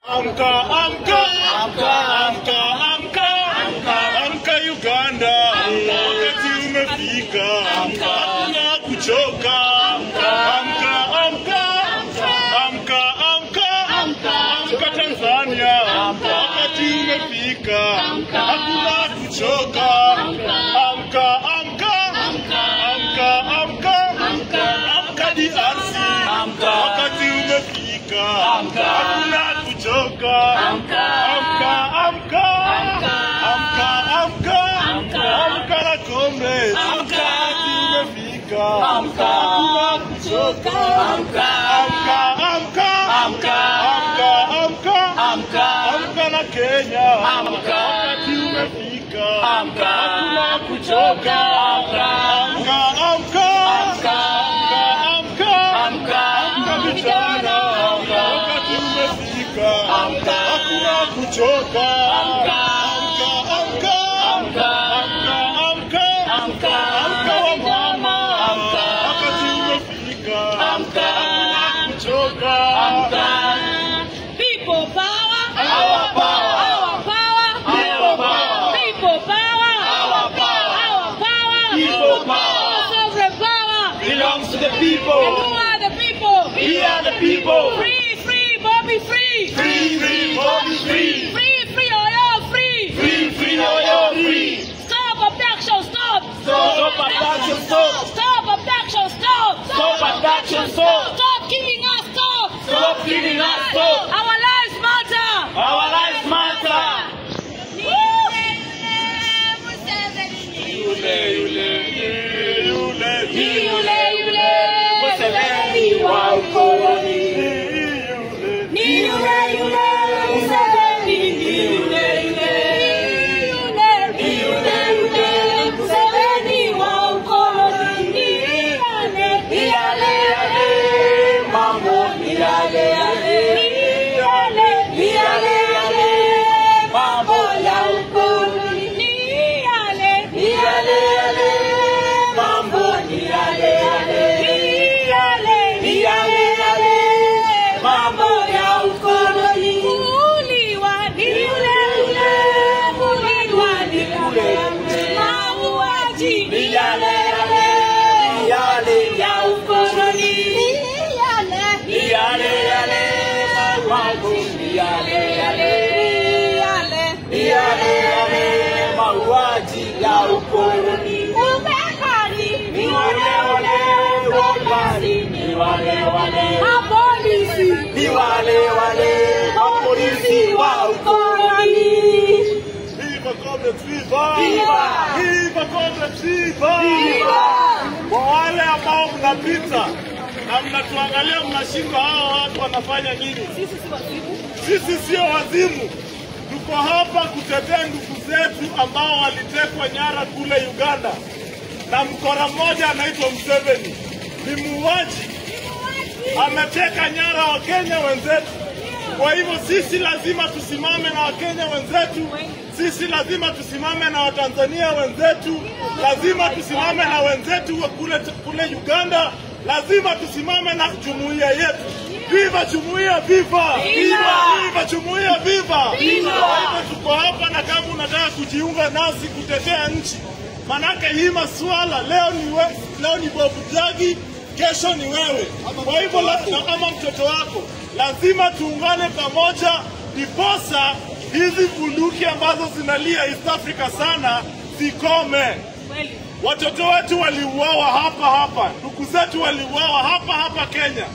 Amka, amka, amka, amka, amka, amka Uganda, wakati umefika, hakuna kuchoka. Amka, amka, amka, amka, amka Tanzania, wakati umefika, hakuna kuchoka. Amka, amka, amka, amka, amka DRC, wakati umefika, hakuna kuchoka. Amka, amka, amka, amka, amka na comrades, wakati umefika, hakuna kuchoka. Amka, amka, amka, amka na Kenya, wakati umefika, hakuna kuchoka. Amka, amka, amka vijana, wakati umefika, hakuna kuchoka. Amka, amka, amka wamama, wakati umefika, hakuna kuchoka. People power, our power, our power, people power, people power, our power, our power, people power sovereign power belongs to the And people. who are the people? We are the people. Free, free, Bobby, free. Free, free, Bobby, free. Free, free, Oyo, free. Free, free, Oyo, free. Stop abduction, stop. Stop abduction, stop. Stop abduction, stop. Stop abduction, stop. Stop killing us, stop. Stop killing us, stop. Our lives matter. Our lives matter. Yule, yule, yule, Yule, yule, Museveni wa ukoloni. Ni yule, yule, Museveni, ni yule, yule, Museveni wa ukoloni. Ni yale, Mambo ni yale yale. ni yale, Mambo ya ukoloni. Ni yale, mambo ni yale yale. ni yale, Mambo ya ukoloni. kuuliwa ni yule, kuuliwa ni yule, mauaji ni yale, ya ukoloni. Ni yale, Mambo ni yale mauaji ya ukoloni. ubekaji ni Wale wale, wakazi ni wale wale. mapolisi Ni wale wale, mapolisi wa ukoloni. Viva comrades, viva! Viva! Viva comrades, viva! Kwa wale ambao mnapita na mnatuangalia mnashindwa hawa watu wanafanya nini? Sisi sio wazimu. Tuko hapa kutetea ndugu zetu ambao walitekwa nyara kule Uganda. Na mkora mmoja anaitwa Museveni. Ni muuaji. Ameteka nyara wa Kenya wenzetu. Kwa hivyo sisi lazima tusimame na Wakenya wenzetu. Sisi lazima tusimame na Watanzania wenzetu. Lazima tusimame na wenzetu wa kule Uganda. Lazima tusimame na jumuiya yetu. Viva jumuiya, viva! Viva jumuiya, viva! Kwa hivyo tuko hapa, na kama unataka kujiunga nasi kutetea nchi, manake hii masuala leo ni Bob Jagi, kesho ni wewe. Kwa hivyo kama mtoto wako lazima tuungane pamoja, ndiposa hizi bunduki ambazo zinalia East Africa sana zikome. Watoto wetu waliuawa hapa, ndugu zetu waliuawa hapa Kenya.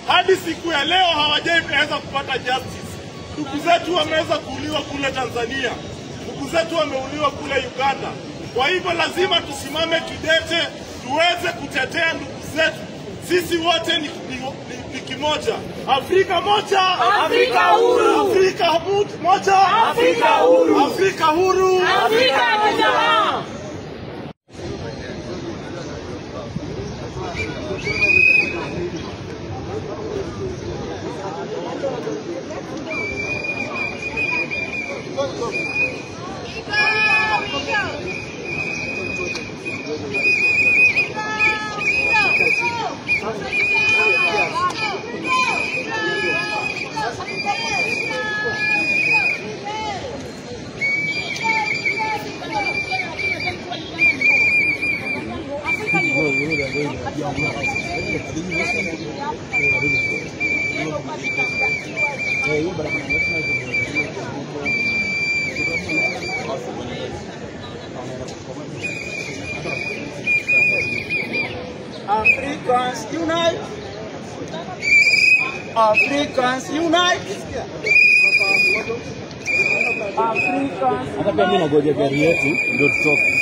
Hadi siku ya leo hawajaweza kupata justice. Ndugu zetu wameweza kuuliwa kule Tanzania, ndugu zetu wameuliwa kule Uganda. Kwa hivyo lazima tusimame kidete, tuweze kutetea ndugu zetu. Sisi wote ni kimoja. Afrika moja, Afrika huru. Afrika moja, Afrika huru. Afrika huru. Afrika moja. Go! Africans unite! Africans unite! Africans. Hata pia mimi nagoja gari yetu ndio tutoke.